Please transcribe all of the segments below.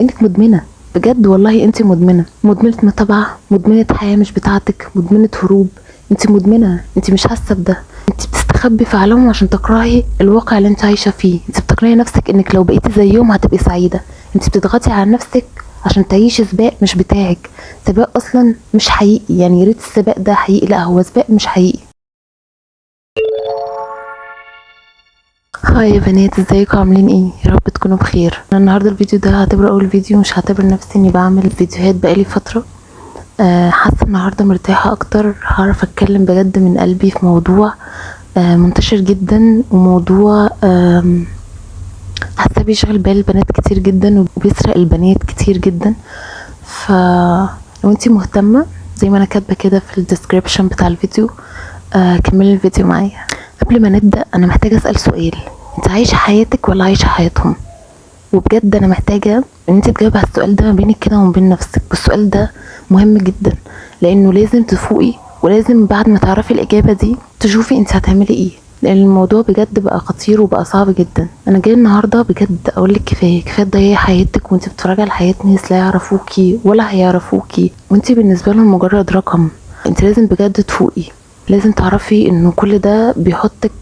انك مدمنه بجد والله. انت مدمنه متابعه، مدمنه حياه مش بتاعتك، مدمنه هروب. انت مدمنه، انت مش حاسه بده. انت بتستخبي في عالمهم عشان تكرهي الواقع اللي انت عايشه فيه. انت بتقنعي نفسك انك لو بقيتي زيهم هتبقي سعيده. انت بتضغطي على نفسك عشان تعيشي سباق مش بتاعك، سباق اصلا مش حقيقي. يعني يا ريت السباق ده حقيقي، لا هو سباق مش حقيقي. هاي يا بنات، ازيكم؟ عاملين ايه؟ يا رب تكونوا بخير. انا النهارده الفيديو ده هعتبره اول فيديو، مش هعتبر نفسي اني بعمل فيديوهات بقالي فتره. حاسه النهارده مرتاحه اكتر، هعرف اتكلم بجد من قلبي في موضوع منتشر جدا، وموضوع حاسه بيشغل بال البنات كتير جدا وبيسرق البنات كتير جدا. لو انتي مهتمه زي ما انا كاتبه كده في الديسكريبشن بتاع الفيديو، كملي الفيديو معايا. قبل ما نبدا انا محتاجه اسال سؤال: انت عايشه حياتك ولا عايشه حياتهم؟ وبجد انا محتاجه ان انت تجاوبي على السؤال ده ما بينك كده وما بين نفسك. والسؤال ده مهم جدا، لانه لازم تفوقي، ولازم بعد ما تعرفي الاجابه دي تشوفي انت هتعملي ايه، لان الموضوع بجد بقى خطير وبقى صعب جدا. انا جاي النهارده بجد اقول لك كفايه تضيعي حياتك وانت بتتفرجي على حياه ناس لا يعرفوكي ولا هيعرفوكي، وانت بالنسبه لهم مجرد رقم. انت لازم بجد تفوقي، لازم تعرفي انه كل ده بيحطك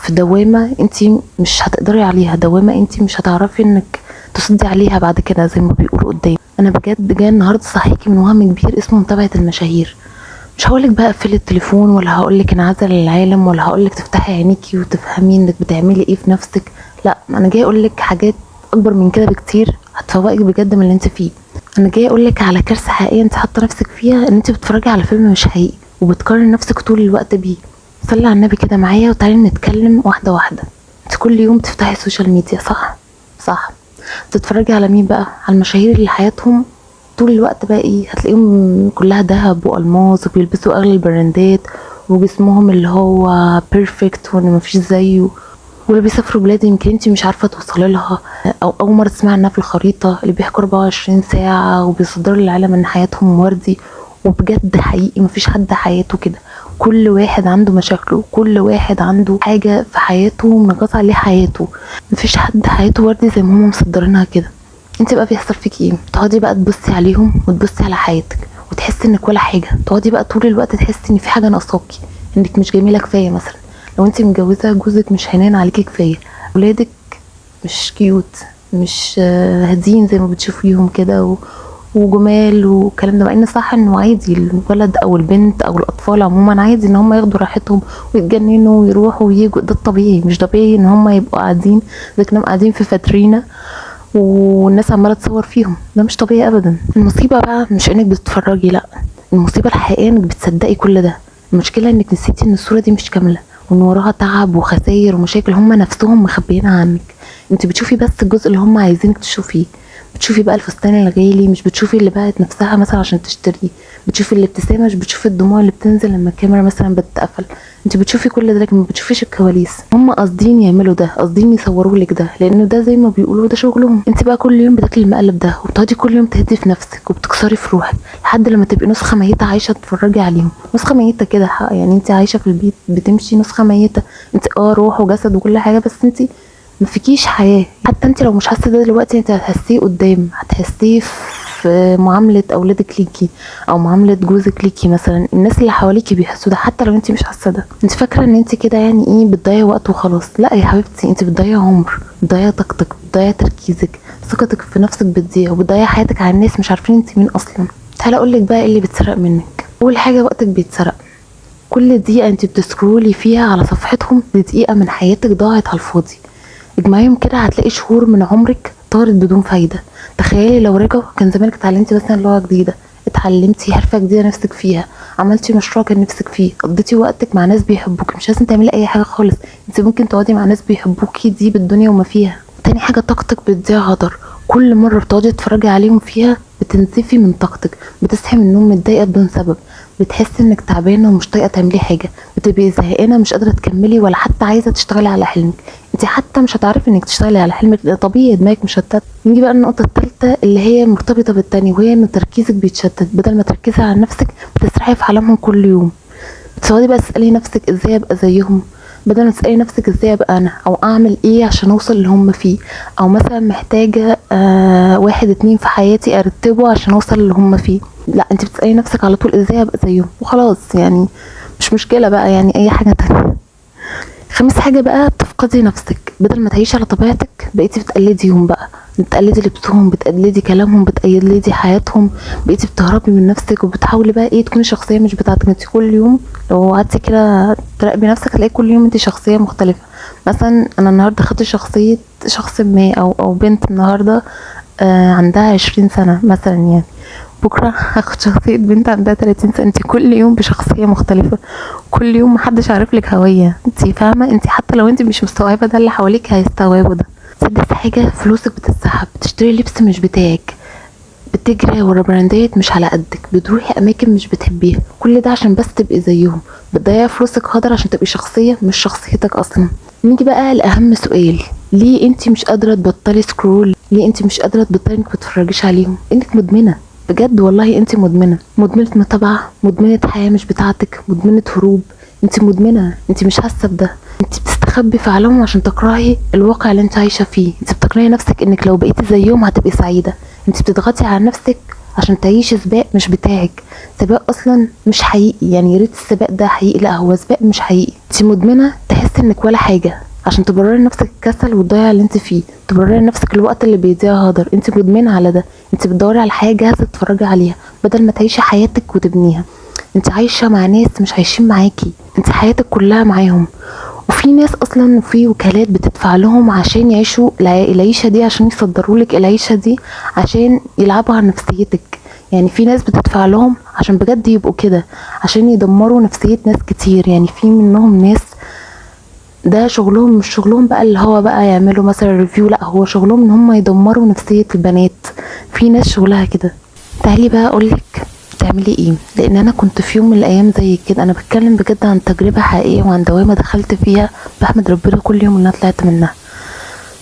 في دوامة انت مش هتقدري عليها، دوامة انت مش هتعرفي انك تصدي عليها بعد كده زي ما بيقولوا قدام. انا بجد جاي النهارده صحيكي من وهم كبير اسمه متابعة المشاهير. مش هقولك بقى اقفلي التليفون، ولا هقولك انعزلي العالم، ولا هقولك تفتحي عينيكي وتفهمي انك بتعملي ايه في نفسك. لا، انا جاي اقولك حاجات اكبر من كده بكتير هتفوقك بجد من اللي انت فيه. انا جاي اقولك على كارثة حقيقية انت حاطة نفسك فيها، ان انت بتتفرجي على فيلم مش حقيقي وبتقارني نفسك طول الوقت بيه. صلي على النبي كده معايا وتعالي نتكلم واحده واحده. انت كل يوم بتفتحي السوشيال ميديا، صح. بتتفرجي على مين بقى؟ على المشاهير اللي حياتهم طول الوقت بقى ايه؟ هتلاقيهم كلها ذهب والماظ وبيلبسوا اغلى البراندات، وجسمهم اللي هو بيرفكت وان مفيش زيه، واللي بيسافروا بلاد يمكن انت مش عارفه توصلي لها، او اول مره تسمعي عنها في الخريطه، اللي بيحكوا 24 ساعه وبيصدروا للعالم ان حياتهم وردي. وبجد حقيقي مفيش حد حياته كده، كل واحد عنده مشاكله، كل واحد عنده حاجه في حياته منغص عليه حياته. مفيش حد حياته وردي زي ما هم مصدرينها كده. انت بقى بيحصل فيك ايه؟ تقعدي بقى تبصي عليهم وتبصي على حياتك وتحسي انك ولا حاجه، تقعدي بقى طول الوقت تحسي ان في حاجه ناقصاكي، انك مش جميله كفايه. مثلا لو انت متجوزه، جوزك مش حنين عليكي كفايه، ولادك مش كيوت، مش هادين زي ما بتشوفيهم كده وجمال والكلام ده. مع ان صح انه عادي الولد او البنت او الاطفال عموما عادي ان هم ياخدوا راحتهم ويتجننوا ويروحوا ويجوا، ده الطبيعي. مش طبيعي ان هم يبقوا قاعدين زي كانهم قاعدين في فاترينا والناس عماله تصور فيهم، ده مش طبيعي ابدا. المصيبه بقى مش انك بتتفرجي، لا، المصيبه الحقيقيه انك بتصدقي كل ده. المشكله انك نسيتي ان الصوره دي مش كامله، وان وراها تعب وخسائر ومشاكل هم نفسهم مخبيينها عنك. انت بتشوفي بس الجزء اللي هم عايزينك تشوفيه. بتشوفي بقى الفستان الغالي، مش بتشوفي اللي باعت نفسها مثلا عشان تشتريه. بتشوفي الابتسامه، مش بتشوفي الدموع اللي بتنزل لما الكاميرا مثلا بتقفل. انت بتشوفي كل ده لكن ما بتشوفيش الكواليس. هم قاصدين يعملوا ده، قاصدين يصوروا لك ده، لانه ده زي ما بيقولوا ده شغلهم. انت بقى كل يوم بتاكلي المقلب ده، وبتقعدي كل يوم تهدي في نفسك وبتكسري في روحك لحد لما تبقي نسخه ميته عايشه تتفرجي عليهم. نسخه ميته كده، يعني انت عايشه في البيت بتمشي نسخه ميته. انت روح وجسد وكل حاجه، بس انت مفيكيش حياه. حتى انت لو مش حاسه ده دلوقتي، انت هتحسيه قدام، هتحسيه في معامله اولادك ليكي او معامله جوزك ليكي. مثلا الناس اللي حواليكي بيحسوا ده حتى لو انت مش حاسه ده. انت فاكره ان انت كده يعني ايه بتضيعي وقت وخلاص؟ لا يا حبيبتي، انت بتضيعي عمر، بتضيعي طاقتك، بتضيعي تركيزك، ثقتك في نفسك بتضيع، وبتضيعي حياتك على الناس مش عارفين انت مين اصلا. تعالى اقول لك بقى ايه اللي بيتسرق منك. اول حاجه وقتك بيتسرق. كل دقيقه انت بتسكرولي فيها على صفحتهم دي دقيقه من حياتك ضاعت على الفاضي. اجمعيهم كده هتلاقي شهور من عمرك طارت بدون فايده. تخيلي لو رجعوا كان زمانك اتعلمتي مثلا لغه جديده، اتعلمتي حرفه جديده نفسك فيها، عملتي مشروع كان نفسك فيه، قضيتي وقتك مع ناس بيحبوك. مش لازم تعملي اي حاجه خالص، انت ممكن تقعدي مع ناس بيحبوكي، دي بالدنيا وما فيها. تاني حاجه طاقتك بتضيع هدر. كل مره بتقعدي تتفرجي عليهم فيها بتنزفي من طاقتك، بتصحي من النوم متضايقه بدون سبب، بتحسي انك تعبانه ومش طايقه تعملي حاجه، بتبقي زهقانه مش قادره تكملي ولا حتى عايزه تشتغلي على حلمك. انت حتى مش هتعرفي انك تشتغلي على حلمك، ده طبيعي، دماغك مشتت. نيجي بقى النقطه الثالثه اللي هي مرتبطه بالتانية، وهي ان تركيزك بيتشتت. بدل ما تركزي على نفسك بتسرحي في عالمهم كل يوم. بتقعدي بقى تسالي نفسك ازاي ابقى زيهم، بدل ما تسألي نفسك ازاي ابقى انا، او اعمل ايه عشان اوصل اللي هم فيه، او مثلا محتاجة 1 2 في حياتي ارتبه عشان اوصل اللي هم فيه. لا، انت بتسألي نفسك على طول ازاي ابقى زيهم وخلاص، يعني مش مشكلة بقى يعني اي حاجة تانية. خامس حاجة بقى، بتفقدي نفسك. بدل ما تعيشي على طبيعتك بقيتي بتقلديهم بقى، بتقلدي لبسهم، بتقلدي كلامهم، بتقلدي حياتهم، بقيتي بتهربي من نفسك وبتحاولي بقى ايه تكوني شخصية مش بتاعتك. انت كل يوم لو قعدتي كده تراقبي نفسك هتلاقي كل يوم انت شخصية مختلفة. مثلا انا النهاردة خدت شخصية شخص ما، او بنت النهاردة عندها 20 سنة مثلا، يعني بكرة هاخد شخصية بنت عندها 30 سنة. انت كل يوم بشخصية مختلفة، كل يوم محدش عارف لك هوية. انت فاهمة؟ انت حتى لو انت مش مستوعبة ده، اللي حواليك هيستوعبوا ده. سادس حاجة، فلوسك بتتسحب، بتشتري لبس مش بتاعك، بتجري ورا براندات مش على قدك، بتروحي اماكن مش بتحبيها، كل ده عشان بس تبقي زيهم. بتضيعي فلوسك هدر عشان تبقي شخصية مش شخصيتك اصلا. نيجي بقى لاهم سؤال، ليه انت مش قادرة تبطلي سكرول؟ ليه انت مش قادرة تبطلي انك بتتفرجيش عليهم؟ انك مدمنة بجد والله، انت مدمنة متابعة، مدمنة حياة مش بتاعتك، مدمنة هروب. انت مدمنة، انت مش حاسة بده. انت بتستخبي في عالمهم عشان تكرهي الواقع اللي انت عايشة فيه. انت بتقنعي نفسك انك لو بقيتي زيهم هتبقي سعيدة. انت بتضغطي على نفسك عشان تعيشي سباق مش بتاعك، سباق اصلا مش حقيقي. يعني يا ريت السباق ده حقيقي، لا هو سباق مش حقيقي. انت مدمنة تحسي انك ولا حاجة عشان تبرري لنفسك الكسل والضياع اللي انت فيه، تبرري لنفسك الوقت اللي بيضيع هدر. انت مدمنة على ده. انت بتدوري على حاجة جاهزة تتفرجي عليها بدل ما تعيشي حياتك وتبنيها. انت عايشة مع ناس مش عايشين معاكي، انت حياتك كلها معاهم. وفي ناس اصلا، وفي وكالات بتدفع لهم عشان يعيشوا العيشة دي، عشان يصدروا لك العيشة دي، عشان يلعبوا على نفسيتك. يعني في ناس بتدفع لهم عشان بجد يبقوا كده، عشان يدمروا نفسية ناس كتير. يعني في منهم ناس ده شغلهم، مش شغلهم بقى اللي هو بقى يعملوا مثلا ريفيو، لا هو شغلهم ان هم يدمروا نفسية البنات. في ناس شغلها كده. تعالي بقى اقولك تعملي ايه، لان انا كنت في يوم من الايام زي كده. انا بتكلم بجد عن تجربة حقيقية وعن دوامة دخلت فيها، بحمد ربنا كل يوم ان انا طلعت منها.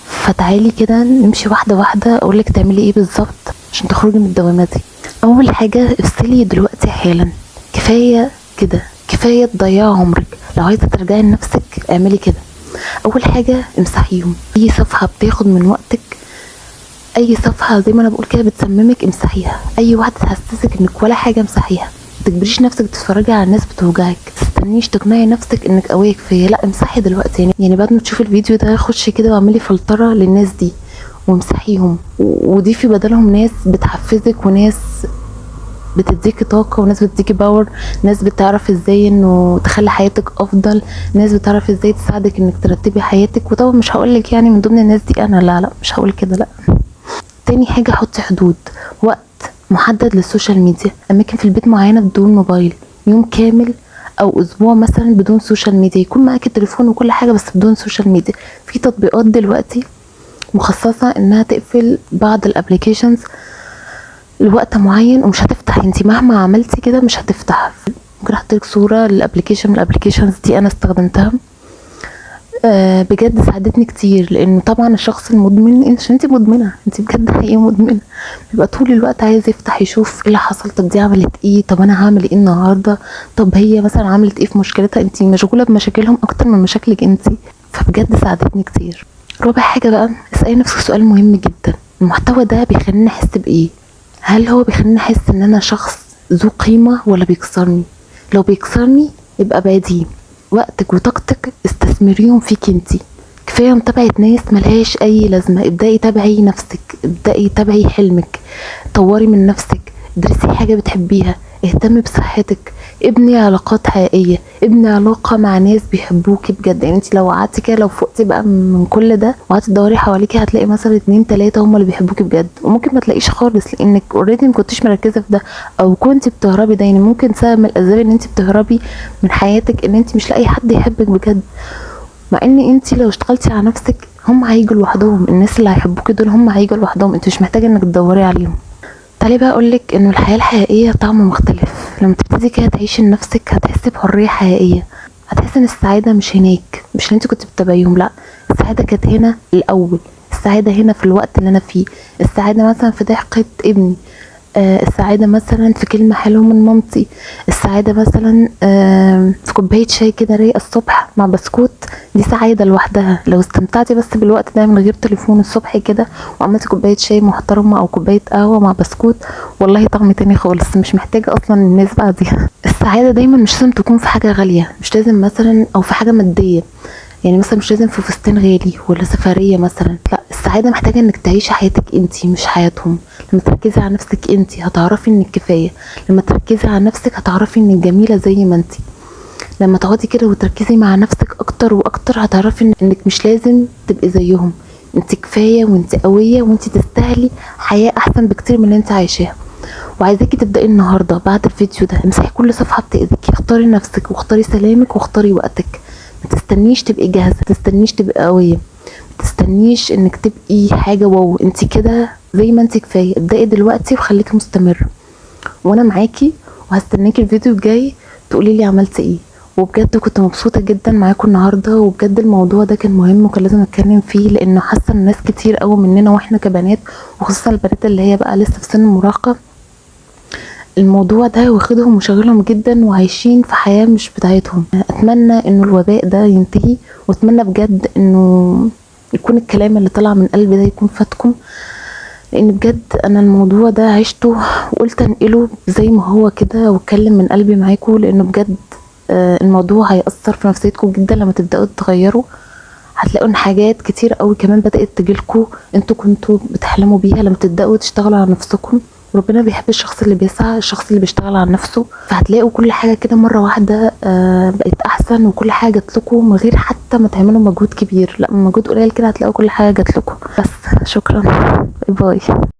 فتعالي كده نمشي واحدة واحدة، اقولك تعملي ايه بالظبط عشان تخرجي من الدوامة دي. اول حاجة، افصلي دلوقتي حالا. كفاية كده، كفاية تضيعي عمرك. لو عايزة ترجعي لنفسك اعملي كده. اول حاجة امسحيهم. اي صفحة بتاخد من وقتك، اي صفحة زي ما انا بقول كده بتسممك، امسحيها. اي واحدة تحسسك انك ولا حاجة امسحيها. متجبريش نفسك تتفرجي على الناس بتوجعك، تستنيش تقنعي نفسك انك قوية كفاية، لا امسحي دلوقتي. يعني بعد ما تشوفي الفيديو ده خشي كده واعملي فلترة للناس دي وامسحيهم، وضيفي بدلهم ناس بتحفزك، وناس بتديكي طاقة، وناس بتديكي باور، ناس بتعرف ازاي انه تخلي حياتك افضل، ناس بتعرف ازاي تساعدك انك ترتبي حياتك. وطبعا مش هقولك يعني من ضمن الناس دي انا، لا مش هقول كده، لا. تاني حاجة، حطي حدود. وقت محدد للسوشيال ميديا، اماكن في البيت معينة بدون موبايل، يوم كامل او اسبوع مثلا بدون سوشيال ميديا، يكون معاكي التليفون وكل حاجة بس بدون سوشيال ميديا. في تطبيقات دلوقتي مخصصة انها تقفل بعض الابليكيشنز لوقت معين ومش هتفتح. انتي مهما عملتي كده مش هتفتح. ممكن احطلك صورة للابليكيشن من الابليكيشنز دي انا استخدمتها، بجد ساعدتني كتير. لانه طبعا الشخص المدمن، عشان انتي مدمنة، انتي بجد حقيقي مدمنة، بيبقى طول الوقت عايز يفتح يشوف ايه اللي حصل، طب دي عملت ايه، طب انا هعمل ايه النهاردة، طب هي مثلا عملت ايه في مشكلتها. انتي مشغولة بمشاكلهم اكتر من مشاكلك انتي. فبجد ساعدتني كتير. رابع حاجة بقى، اسألي نفسك سؤال مهم جدا، المحتوى ده بيخليني احس بايه؟ هل هو بيخليني احس ان انا شخص ذو قيمة ولا بيكسرني؟ لو بيكسرني يبقى بعديه. وقتك وطاقتك استثمريهم فيك انتي. كفاية متابعة ناس ملهاش اي لازمة. ابدأي تابعي نفسك، ابدأي تابعي حلمك، طوري من نفسك، ادرسي حاجة بتحبيها، اهتمي بصحتك، ابني علاقات حقيقية، ابني علاقة مع ناس بيحبوكي بجد. يعني انت لو قعدتي كده، لو فقتي بقى من كل ده وقعدتي تدوري حواليكي، هتلاقي مثلا 2 3 هم اللي بيحبوكي بجد، وممكن ما تلاقيش خالص لانك اوريدي ما كنتيش مركزة في ده، او كنت بتهربي ده. يعني ممكن سبب من الاسباب ان انت بتهربي من حياتك ان انت مش لاقي حد يحبك بجد، مع ان انت لو اشتغلتي على نفسك هم هيجوا لوحدهم. الناس اللي هيحبوكي دول هم هيجوا لوحدهم، انت مش محتاجة انك تدوري عليهم. تعالي بقى اقولك انه الحياة الحقيقية طعم مختلف. لما تبتدي كده تعيشي لنفسك هتحسي بحرية حقيقية، هتحسي ان السعادة مش هناك، مش اللي انت كنت بتتابعيهم، لا السعادة كانت هنا الاول. السعادة هنا في الوقت اللي انا فيه، السعادة مثلا في ضحكة ابني، السعادة مثلا في كلمة حلوة من مامتي، السعادة مثلا في كوباية شاي كده رايقة الصبح مع بسكوت. دي سعادة لوحدها لو استمتعتي بس بالوقت ده من غير تليفون الصبح كده، وعملتي كوباية شاي محترمة او كوباية قهوة مع بسكوت، والله طعم تاني خالص، مش محتاجة اصلا الناس بعديها. السعادة دايما مش لازم تكون في حاجة غالية، مش لازم مثلا او في حاجة مادية، يعني مثلا مش لازم في فستان غالي ولا سفرية مثلا، لا، السعادة محتاجة انك تعيشي حياتك انتي مش حياتهم. لما تركزي على نفسك انتي هتعرفي انك كفاية، لما تركزي على نفسك هتعرفي انك جميلة زي ما انتي، لما تقعدي كده وتركزي مع نفسك اكتر واكتر هتعرفي انك مش لازم تبقي زيهم، انتي كفاية وانتي قوية وانتي تستاهلي حياة احسن بكتير من اللي انتي عايشاها. وعايزاكي تبدأي النهاردة بعد الفيديو ده، امسحي كل صفحة بتأذيكي، اختاري نفسك واختاري سلامك واختاري وقتك. ما تستنيش تبقي جاهزة، ما تستنيش تبقي قوية، ما تستنيش انك تبقي حاجة واو، انت كده زي ما انت كفاية. ابدأي دلوقتي وخليكي مستمرة، وانا معاكي وهستناكي الفيديو الجاي تقولي لي عملتي ايه. وبجد كنت مبسوطة جدا معاكم النهاردة، وبجد الموضوع ده كان مهم وكان لازم اتكلم فيه، لانه حاسة الناس كتير قوي مننا واحنا كبنات، وخصوصا البنات اللي هي بقى لسه في سن المراهقة، الموضوع ده واخدهم وشاغلهم جدا وعايشين في حياة مش بتاعتهم. اتمنى انه الوباء ده ينتهي، واتمنى بجد انه يكون الكلام اللي طلع من قلبي ده يكون فاتكم، لان بجد انا الموضوع ده عشته وقلت انقله زي ما هو كده واتكلم من قلبي معاكم، لانه بجد الموضوع هيأثر في نفسيتكم جدا لما تبدأوا تغيروا. هتلاقوا ان حاجات كتير قوي كمان بدأت تجيلكوا انتوا كنتوا بتحلموا بيها لما تبدأوا تشتغلوا على نفسكم. ربنا بيحب الشخص اللي بيسعى، الشخص اللي بيشتغل على نفسه. فهتلاقوا كل حاجة كده مرة واحدة بقت احسن، وكل حاجة جاتلكوا من غير حتى ما تعملوا مجهود كبير، لا، من مجهود قليل كده هتلاقوا كل حاجة جاتلكوا. بس شكرا، باي باي.